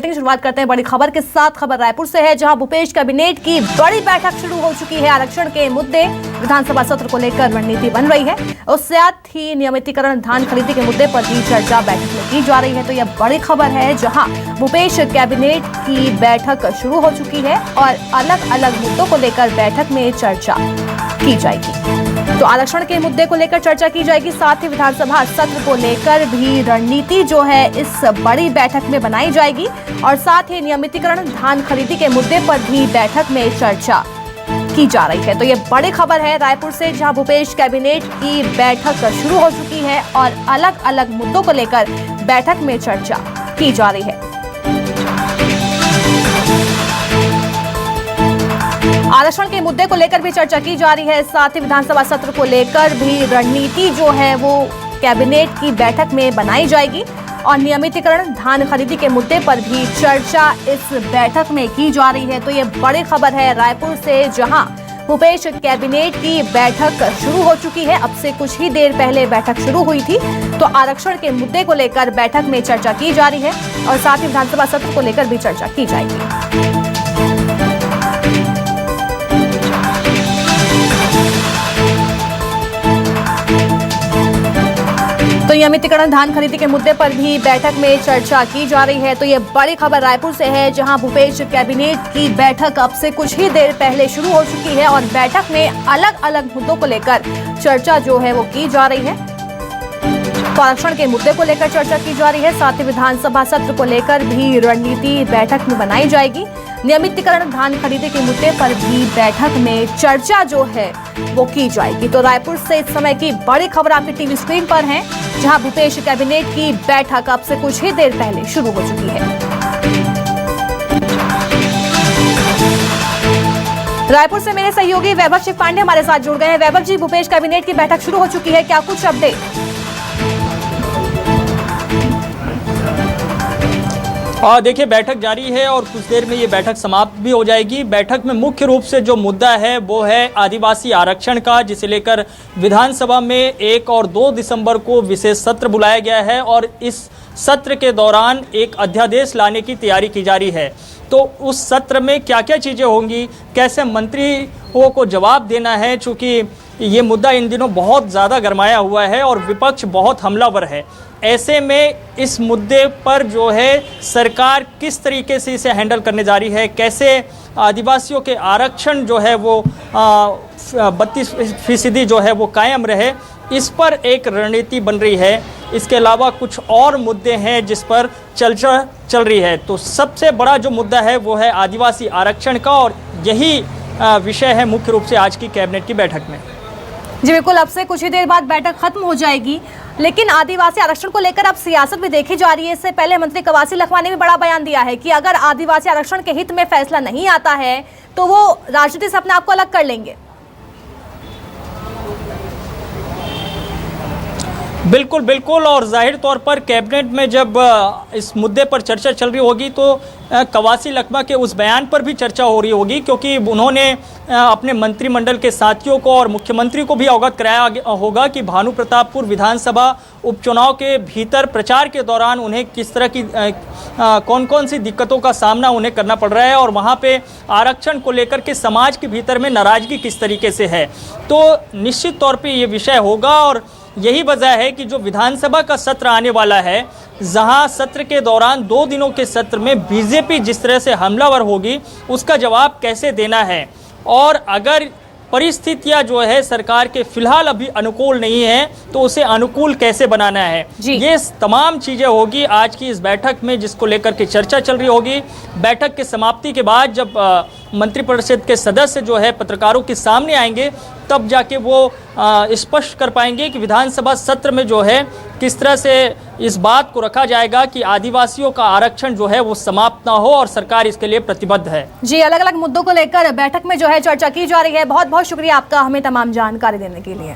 Bulletin की शुरुआत करते हैं बड़ी खबर के साथ। खबर रायपुर से है, जहां भूपेश कैबिनेट की बड़ी बैठक शुरू हो चुकी है। आरक्षण के मुद्दे, विधानसभा सत्र को लेकर रणनीति बन रही है। उसके साथ ही नियमितीकरण, धान खरीदी के मुद्दे पर भी चर्चा बैठक में की जा रही है। तो यह बड़ी खबर है, जहां भूपेश कैबिनेट की बैठक शुरू हो चुकी है और अलग अलग मुद्दों को लेकर बैठक में चर्चा की जाएगी। तो आरक्षण के मुद्दे को लेकर चर्चा की जाएगी, साथ ही विधानसभा सत्र को लेकर भी रणनीति जो है इस बड़ी बैठक में बनाई जाएगी और साथ ही नियमितीकरण, धान खरीदी के मुद्दे पर भी बैठक में चर्चा की जा रही है। तो ये बड़ी खबर है रायपुर से, जहां भूपेश कैबिनेट की बैठक शुरू हो चुकी है और अलग अलग मुद्दों को लेकर बैठक में चर्चा की जा रही है। आरक्षण के मुद्दे को लेकर भी चर्चा की जा रही है, साथ ही विधानसभा सत्र को लेकर भी रणनीति जो है वो कैबिनेट की बैठक में बनाई जाएगी और नियमितीकरण, धान खरीदी के मुद्दे पर भी चर्चा इस बैठक में की जा रही है। तो ये बड़ी खबर है रायपुर से, जहां भूपेश कैबिनेट की बैठक शुरू हो चुकी है। अब से कुछ ही देर पहले बैठक शुरू हुई थी। तो आरक्षण के मुद्दे को लेकर बैठक में चर्चा की जा रही है और साथ ही विधानसभा सत्र को लेकर भी चर्चा की जाएगी। तो नियमितीकरण, धान खरीदी के मुद्दे पर भी बैठक में चर्चा की जा रही है। तो ये बड़ी खबर रायपुर से है, जहां भूपेश कैबिनेट की बैठक अब से कुछ ही देर पहले शुरू हो चुकी है और बैठक में अलग अलग मुद्दों को लेकर चर्चा जो है वो की जा रही है। तो आरक्षण के मुद्दे को लेकर चर्चा की जा रही है, साथ ही विधानसभा सत्र को लेकर भी रणनीति बैठक में बनाई जाएगी। नियमितीकरण, धान खरीदी के मुद्दे पर भी बैठक में चर्चा जो है वो की जाएगी। तो रायपुर से इस समय की बड़ी खबर आपकी टीवी स्क्रीन पर है, जहां भूपेश कैबिनेट की बैठक अब से कुछ ही देर पहले शुरू हो चुकी है। रायपुर से मेरे सहयोगी वैभव शिव पांडे हमारे साथ जुड़ गए हैं। वैभव जी, भूपेश कैबिनेट की बैठक शुरू हो चुकी है, क्या कुछ अपडेट? देखिए, बैठक जारी है और कुछ देर में ये बैठक समाप्त भी हो जाएगी। बैठक में मुख्य रूप से जो मुद्दा है वो है आदिवासी आरक्षण का, जिसे लेकर विधानसभा में 1 और 2 दिसंबर को विशेष सत्र बुलाया गया है और इस सत्र के दौरान एक अध्यादेश लाने की तैयारी की जा रही है। तो उस सत्र में क्या क्या चीज़ें होंगी, कैसे मंत्रियों को जवाब देना है, चूँकि ये मुद्दा इन दिनों बहुत ज़्यादा गरमाया हुआ है और विपक्ष बहुत हमलावर है। ऐसे में इस मुद्दे पर जो है सरकार किस तरीके से इसे हैंडल करने जा रही है, कैसे आदिवासियों के आरक्षण जो है वो 32% जो है वो कायम रहे, इस पर एक रणनीति बन रही है। इसके अलावा कुछ और मुद्दे हैं जिस पर चर्चा चल रही है। तो सबसे बड़ा जो मुद्दा है वो है आदिवासी आरक्षण का और यही विषय है मुख्य रूप से आज की कैबिनेट की बैठक में। जी बिल्कुल, अब से कुछ ही देर बाद बैठक खत्म हो जाएगी, लेकिन आदिवासी आरक्षण को लेकर अब सियासत भी देखी जा रही है। इससे पहले मंत्री कवासी लखमा ने भी बड़ा बयान दिया है कि अगर आदिवासी आरक्षण के हित में फैसला नहीं आता है तो वो राजनीति से अपने आप को अलग कर लेंगे। बिल्कुल बिल्कुल, और जाहिर तौर पर कैबिनेट में जब इस मुद्दे पर चर्चा चल रही होगी तो कवासी लखमा के उस बयान पर भी चर्चा हो रही होगी, क्योंकि उन्होंने अपने मंत्रिमंडल के साथियों को और मुख्यमंत्री को भी अवगत कराया होगा कि भानु प्रतापपुर विधानसभा उपचुनाव के भीतर प्रचार के दौरान उन्हें किस तरह की कौन कौन सी दिक्कतों का सामना उन्हें करना पड़ रहा है और वहाँ पे आरक्षण को लेकर के समाज के भीतर में नाराज़गी किस तरीके से है। तो निश्चित तौर पे ये विषय होगा और यही वजह है कि जो विधानसभा का सत्र आने वाला है, जहां सत्र के दौरान 2 दिनों के सत्र में बीजेपी जिस तरह से हमलावर होगी उसका जवाब कैसे देना है और अगर परिस्थितियां जो है सरकार के फिलहाल अभी अनुकूल नहीं है तो उसे अनुकूल कैसे बनाना है, ये तमाम चीज़ें होगी आज की इस बैठक में, जिसको लेकर के चर्चा चल रही होगी। बैठक के समाप्ति के बाद जब मंत्रिपरिषद के सदस्य जो है पत्रकारों के सामने आएंगे तब जाके वो स्पष्ट कर पाएंगे कि विधानसभा सत्र में जो है किस तरह से इस बात को रखा जाएगा कि आदिवासियों का आरक्षण जो है वो समाप्त ना हो और सरकार इसके लिए प्रतिबद्ध है। जी, अलग अलग मुद्दों को लेकर बैठक में जो है चर्चा की जा रही है। बहुत बहुत शुक्रिया आपका हमें तमाम जानकारी देने के लिए।